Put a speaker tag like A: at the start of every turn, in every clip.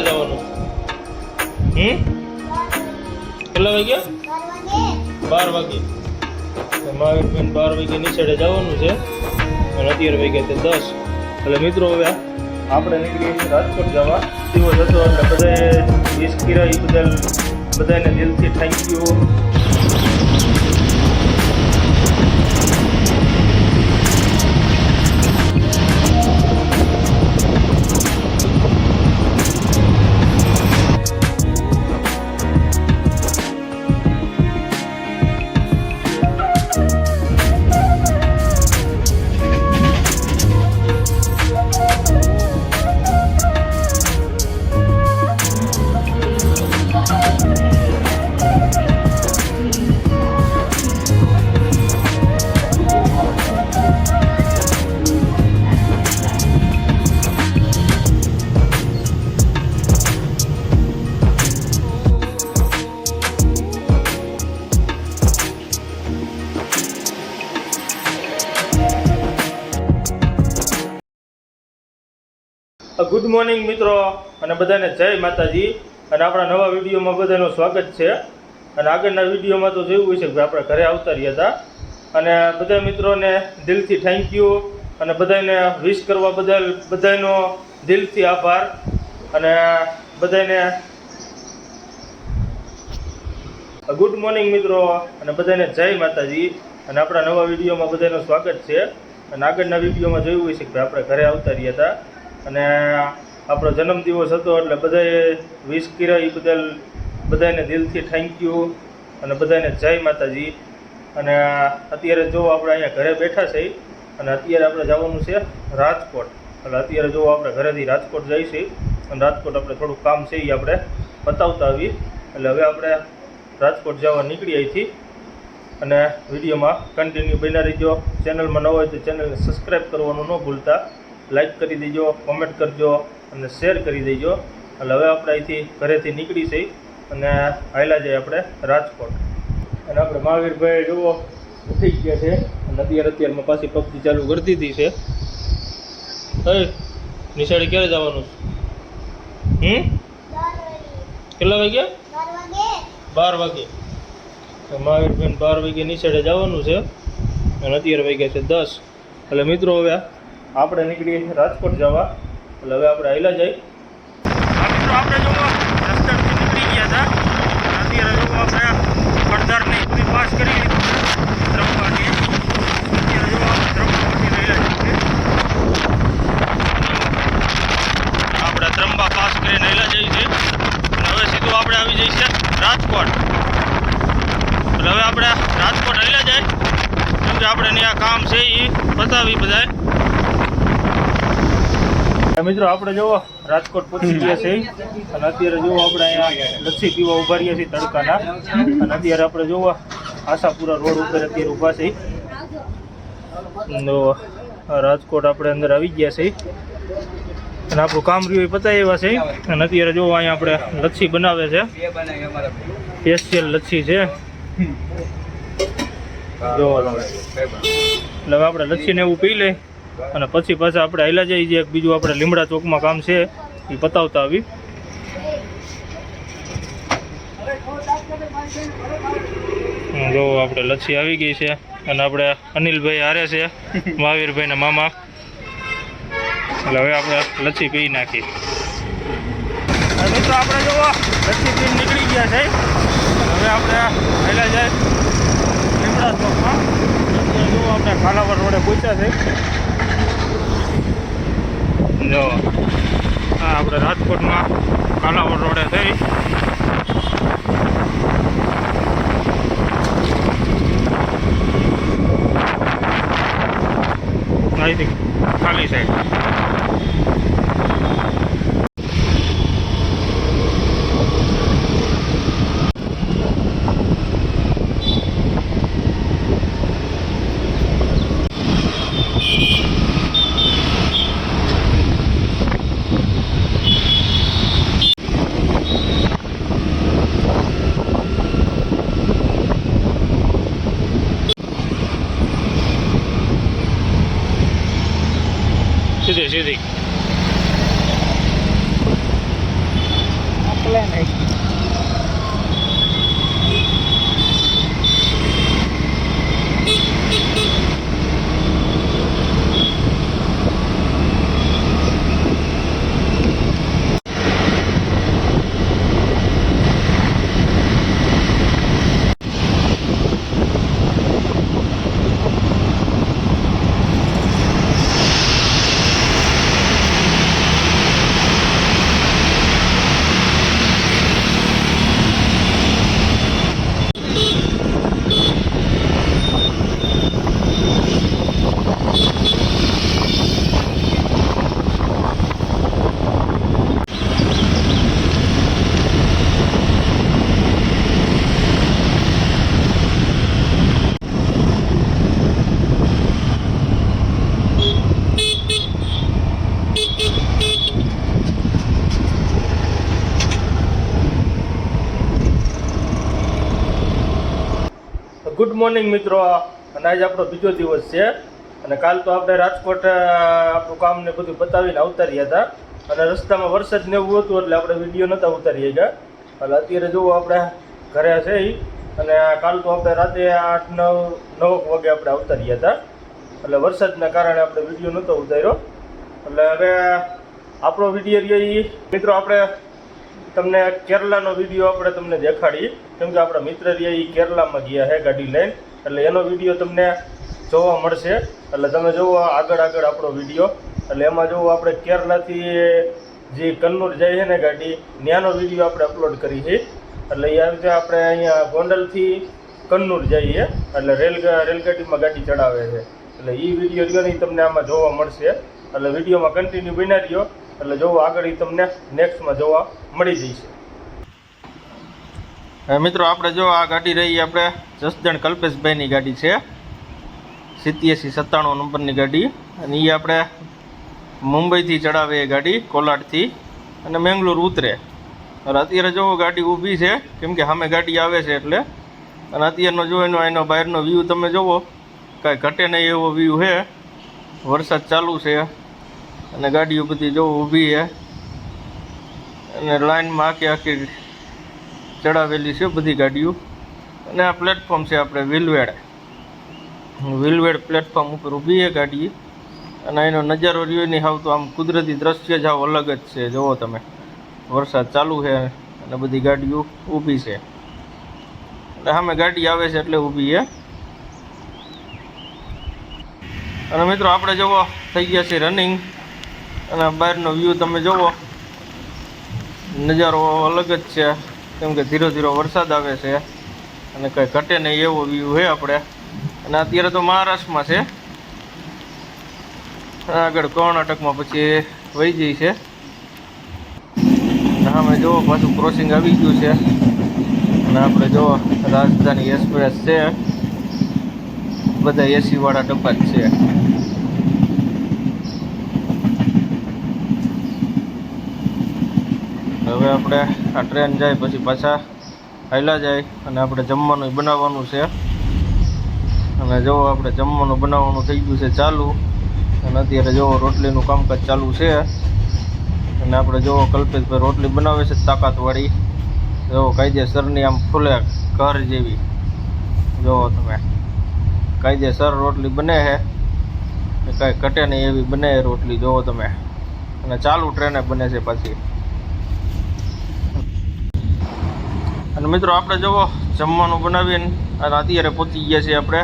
A: જવાનું કેટલા વાગ્યા 12 વાગે મહાવીરબેન 12 વાગે નિશાળે જવાનું છે અને અત્યારે વાગ્યા તે 10 એટલે મિત્રો હવે આપણે નીકળીએ રાજકોટ જવા દિવસ હતો એટલે બધાએ વિશ કર્યા એ બદલ બધાને દિલથી થેન્ક યુ. ગુડ મોર્નિંગ મિત્રો અને બધાને જય માતાજી અને આપણા નવા વિડીયોમાં બધાનું સ્વાગત છે. અને આગળના વિડીયોમાં તો જોયું છે કે આપણે ઘરે આવતા રહ્યા હતા અને બધા મિત્રોને દિલથી થેન્ક યુ અને બધાને વિશ કરવા બદલ બધાનો દિલથી આભાર અને બધાને ગુડ મોર્નિંગ મિત્રો અને બધાને જય માતાજી અને આપણા નવા વિડીયોમાં બધાનું સ્વાગત છે. અને આગળના વિડીયોમાં જોયું છે કે આપણે ઘરે આવતા રહ્યા હતા અને આપણો જન્મદિવસ હતો એટલે બધાએ વિશ કર્યા એ બદલ બધાને દિલથી થેન્ક યુ અને બધાને જય માતાજી. અને અત્યારે જો આપણે અહીંયા ઘરે બેઠા છે અને અત્યારે આપણે જવાનું છે રાજકોટ. એટલે અત્યારે જો આપણે ઘરેથી રાજકોટ જઈશું અને રાજકોટ આપણે થોડુંક કામ છે એ આપણે પતાવતા આવી એટલે હવે આપણે રાજકોટ જવા નીકળી અહીંથી. અને વિડીયોમાં કન્ટિન્યુ બન્યા રહીજો. ચેનલમાં ન હોય તો ચેનલને સબસ્ક્રાઈબ કરવાનું ન ભૂલતા, લાઈક કરી દેજો, કોમેન્ટ કરજો અને શેર કરી દેજો. એટલે હવે આપણે અહીંથી ઘરેથી નીકળી છે અને હાલ્યા જઈએ આપણે રાજકોટ. અને આપણે મહાવીરભાઈ જુઓ ઉઠી ગયા છે અને અત્યારમાં પાછી પબજી ચાલુ કરી દીધી છે. નિશાળે ક્યારે જવાનું છે? કેટલા વાગ્યા? 12 વાગે. તો મહાવીરભાઈ 12 વાગે નિશાળે જવાનું છે અને અત્યારે વાગ્યા છે 10. એટલે મિત્રો હવે આપણે નીકળીએ રાજકોટ જવા એટલે હવે આપણે હાલ્યા જઈએ. મિત્રો આપણે જો રસ્તાથી નીકળી ગયા હતા અત્યારે જો આપણે પડદારની પૂરી પાસ કરી ત્રંબાની અત્યારે જો આપણે ત્રંબાથી હાલ્યા જઈએ. આપણે ત્રંબા પાસ કરીને હાલ્યા જઈએ છીએ અને હવે સીધું આપણે આવી જઈએ છીએ રાજકોટ. એટલે હવે આપણે રાજકોટ હાલ્યા જાય કેમ કે આપણે ત્યાં કામ છે એ બતાવી બધાય. મિત્રો આપણે જોવો રાજકોટ પહોંચી ગયા છે અને અત્યારે જોવો આપણે અહીંયા લસ્સી પીવા ઉભા રહ્યા છીએ તડકાના. અને અત્યારે આપણે જોવો આશાપુરા રોડ ઉપર અત્યારે ઊભા છે. તો રાજકોટ આપણે અંદર આવી ગયા છે અને આપણું કામ રહ્યું એ પતાવ્યા છે. અને અત્યારે જોવો અહીંયા આપણે લસ્સી બનાવે છે, સ્પેશિયલ લસ્સી છે જોવો તમે. એટલે હવે આપણે લસ્સીને એવું પી લઈ અને પછી પાછા આપણે હાલ્યા જઈએ જે બીજું આપણે લીમડા ચોકમાં કામ છે એ પતાવતા આવી. જો આપણે લસ્સી આવી ગઈ છે અને આપણે અનિલભાઈ હારે છે મહાવીરભાઈના મામા. એટલે હવે આપણે લસ્સી પી નાખી. મિત્રો આપણે જોવો લસ્સી પીને નીકળી ગયા છે. હવે આપણે હાલ્યા જાય લીમડા ચોકમાં. જો આપણે ખાલાવર રોડે પહોંચ્યા છે. જો હા આપણે રાજકોટમાં કાલાવડ રોડે થઈ. અહીંથી ખાલી સાઈડ. સીધી
B: ચલાવી નાખી.
A: ગુડ મોર્નિંગ મિત્રો. અને આજે આપણો બીજો દિવસ છે અને કાલ તો આપણે રાજકોટ આપણું કામ ને બધું બતાવીને આવતા રહ્યા હતા અને રસ્તામાં વરસાદ ને એવું હતું એટલે આપણે વિડીયો નહોતા ઉતારી ગયા. એટલે અત્યારે જુઓ આપણે ઘરે છે અને કાલ તો આપણે રાતે 8-9 વાગે આપણે આવતા રહ્યા હતા એટલે વરસાદના કારણે આપણે વિડીયો નહોતો ઉતાર્યો. એટલે હવે આપણો વિડીયો રહ્યો મિત્રો આપણે તમને કેરલાનો વિડીયો આપણે તમને દેખાડીએ કેમ કે આપણા મિત્ર રહ્યા એ કેરલામાં ગયા છે ગાડી લઈને એટલે એનો વિડીયો તમને જોવા મળશે. એટલે તમે જુઓ આગળ આપણો વિડીયો. એટલે એમાં જુઓ આપણે કેરલાથી જે કન્નૂર જાય છે ને ગાડી ત્યાંનો વિડીયો આપણે અપલોડ કરી છે. એટલે એ આવી રીતે આપણે અહીંયા ગોંડલથી કન્નૂર જઈએ એટલે રેલગાડીમાં ગાડી ચડાવે છે. એટલે એ વિડીયો રહ્યો તમને આમાં જોવા મળશે. એટલે વિડીયોમાં કન્ટિન્યુ બના રહ્યો એટલે જોવો આગળ તમને નેક્સ્ટમાં જોવા મળી જશે. મિત્રો આપણે જો આ ગાડી રહી આપણે જસદણ કલ્પેશભાઈની ગાડી છે 8797 નંબરની ગાડી અને એ આપણે મુંબઈથી ચડાવે એ ગાડી કોલાડથી અને મેંગલુર ઉતરે. અને અત્યારે જો ગાડી ઊભી છે કેમ કે સામે ગાડી આવે છે એટલે. અને અત્યારનો જો એનો બહારનો વ્યૂ તમે જુઓ કાંઈ ઘટે નહીં એવો વ્યૂ છે. વરસાદ ચાલુ છે અને ગાડીઓ બધી જો ઊભી છે અને લાઇનમાં આખી ચડાવેલી છે બધી ગાડીઓ. અને આ પ્લેટફોર્મ છે આપણે વિલવેડ પ્લેટફોર્મ ઉપર ઊભી છે ગાડી. અને એનો નજારો રહ્યો નહીં હાવ તો આમ કુદરતી દ્રશ્ય જ હાવ અલગ જ છે. જુઓ તમે વરસાદ ચાલુ છે અને બધી ગાડીઓ ઊભી છે એટલે સામે ગાડી આવે છે એટલે ઊભી છે. અને મિત્રો આપણે જુઓ થઈ ગયા છે રનિંગ અને બહારનો વ્યૂ તમે જુઓ નજારો અલગ જ છે કેમ કે ધીરે ધીરે વરસાદ આવે છે અને કંઈ ઘટે નહીં એવો વ્યૂ છે આપણે. અને અત્યારે તો મહારાષ્ટ્રમાં છે આગળ કર્ણાટકમાં પછી વહી જઈ છે. અને અમે જુઓ પાછું ક્રોસિંગ આવી ગયું છે અને આપણે જુઓ રાજધાની એક્સપ્રેસ છે બધા એસીવાળા ડબ્બા જ છે. હવે આપણે આ ટ્રેન જાય પછી પાછા હાલ્યા જાય અને આપણે જમવાનું બનાવવાનું છે. અને જો આપણે જમવાનું બનાવવાનું થઈ ગયું છે ચાલુ અને અત્યારે જો રોટલીનું કામકાજ ચાલુ છે. અને આપણે જો કલ્પેશભાઈ રોટલી બનાવે છે તાકાતવાળી જો કાયદેસરની આમ ફૂલે ઘર જેવી. જુઓ તમે કાયદેસર રોટલી બને છે કાંઈ ઘટે નહીં એવી બને રોટલી જુઓ તમે. અને ચાલુ ટ્રેને બને છે પાછી. અને મિત્રો આપણે જુઓ જમવાનું બનાવીને અને અત્યારે પહોંચી ગયા છીએ આપણે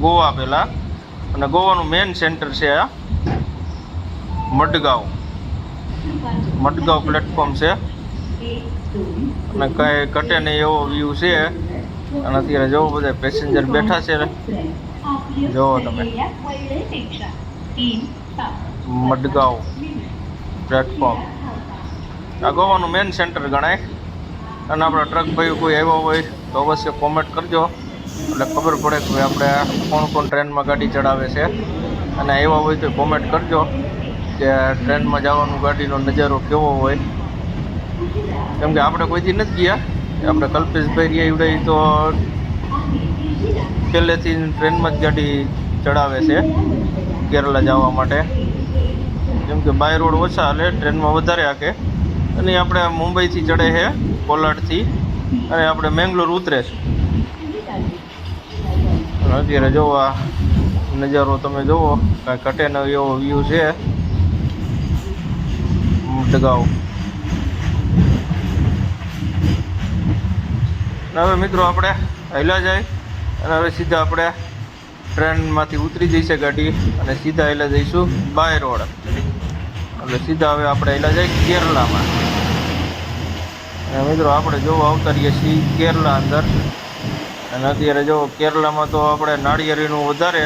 A: ગોવા પહેલાં. અને ગોવાનું મેઇન સેન્ટર છે આ મડગાંવ પ્લેટફોર્મ છે અને કાંઈ ઘટે નહીં એવો વ્યૂ છે. અને અત્યારે જુઓ બધા પેસેન્જર બેઠા છે જુઓ તમે મડગાંવ પ્લેટફોર્મ આ ગોવાનું મેઇન સેન્ટર ગણાય. અને આપણા ટ્રક ભાઈ કોઈ આવ્યો હોય તો અવશ્ય કોમેન્ટ કરજો એટલે ખબર પડે કે આપણે કોણ ટ્રેનમાં ગાડી ચડાવે છે. અને આવ્યા હોય તો કોમેન્ટ કરજો કે ટ્રેનમાં જવાનું ગાડીનો નજારો કેવો હોય કેમ કે આપણે કોઈથી નથી ગયા. આપણે કલ્પેશભાઈ રહ્યા એવડે તો પહેલેથી ટ્રેનમાં જ ગાડી ચડાવે છે કેરલા જવા માટે કેમ કે બાય રોડ ઓછા એટલે ટ્રેનમાં વધારે હાકે. અને આપણે મુંબઈથી ચડે છે કોલાડથી અને આપણે મેંગલોર ઉતરે છે. અત્યારે જોવો આ નજારો તમે જુઓ, કાંઈ ઘટે ન એવો વ્યૂ છે મડગાંવ. હવે મિત્રો આપણે હાલ્યા જાય અને હવે સીધા આપણે ટ્રેનમાંથી ઉતરી જઈશે ગાડી અને સીધા હાલ્યા જઈશું બાય રોડ. એટલે સીધા હવે આપણે હાલ્યા જાય કેરલામાં. અને મિત્રો આપણે જો આવતા રહીએ છીએ કેરલા અંદર. અને અત્યારે જો કેરલામાં તો આપણે નાળિયેરીનું વધારે,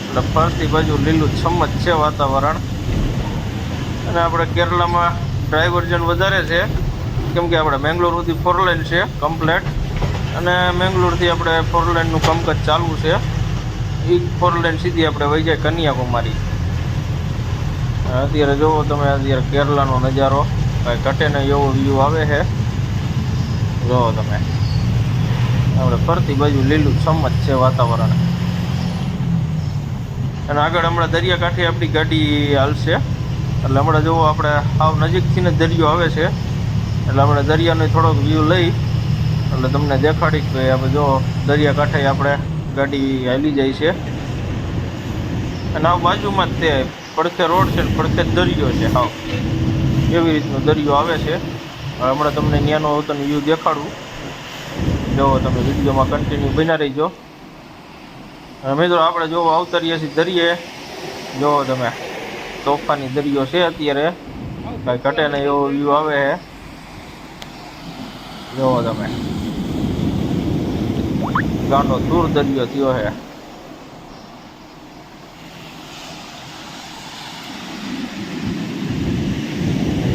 A: એટલે ફરતી બાજુ લીલું છમ જ છે વાતાવરણ. અને આપણે કેરલામાં ડાયવર્ઝન વધારે છે, કેમ કે આપણે મેંગલોર સુધી 4 લાઇન છે કમ્પ્લેટ, અને મેંગલોરથી આપણે 4 લાઇનનું કામકાજ ચાલુ છે. એ 4 લાઇન સીધી આપણે વહી જાય કન્યાકુમારી. અત્યારે જુઓ તમે, અત્યારે કેરલાનો નજારો કાંઈ ઘટે ને એવો વ્યૂ આવે છે. જુઓ તમે, આપણે ફરતી બાજુ લીલું છમ જ છે વાતાવરણ. અને આગળ હમણાં દરિયાકાંઠે આપણી ગાડી હાલશે. એટલે હમણાં જુઓ આપણે હાવ નજીકથી જ દરિયો આવે છે. એટલે આપણે દરિયાનો થોડોક વ્યૂ લઈ એટલે તમને દેખાડી કે આપણે જો દરિયાકાંઠે આપણે ગાડી હાલી જાય છે. અને આ બાજુમાં જ તે પડખે રોડ છે ને પડખે દરિયો છે. હાવ એવી રીતનો દરિયો આવે છે. હમણાં તમને ત્યાંનો તને વ્યૂ દેખાડું. જો તમે વિડીયોમાં કન્ટિન્યુ બન્યા રહીજો. અને મિત્રો આપણે જો આવતા રહીએ છીએ દરિયે. જુઓ તમે, તોફાની દરિયો છે અત્યારે, કાંઈ ઘટે ને એવો વ્યૂ આવે છે. જુઓ તમે, ગાંડો દૂર દરિયો થયો છે.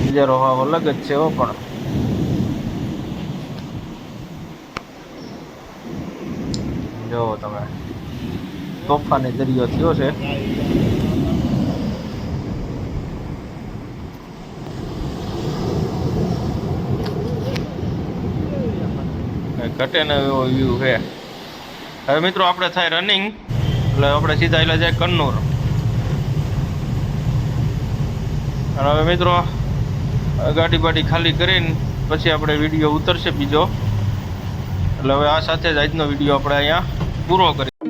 A: નજારો હાવ અલગ જ છે હો. પણ જુઓ તમે, તોફાની દરિયો થયો છે. ઘટે ને એવો વ્યૂ છે. હવે મિત્રો આપણે થાય રનિંગ, એટલે આપણે સીધા આવેલા જાય કન્નૂર. અને હવે મિત્રો ગાડી બાડી ખાલી કરીને પછી આપણે વિડીયો ઉતરશે બીજો. એટલે હવે આ સાથે જ આજનો વિડીયો આપણે અહીંયા પૂરો કરીએ.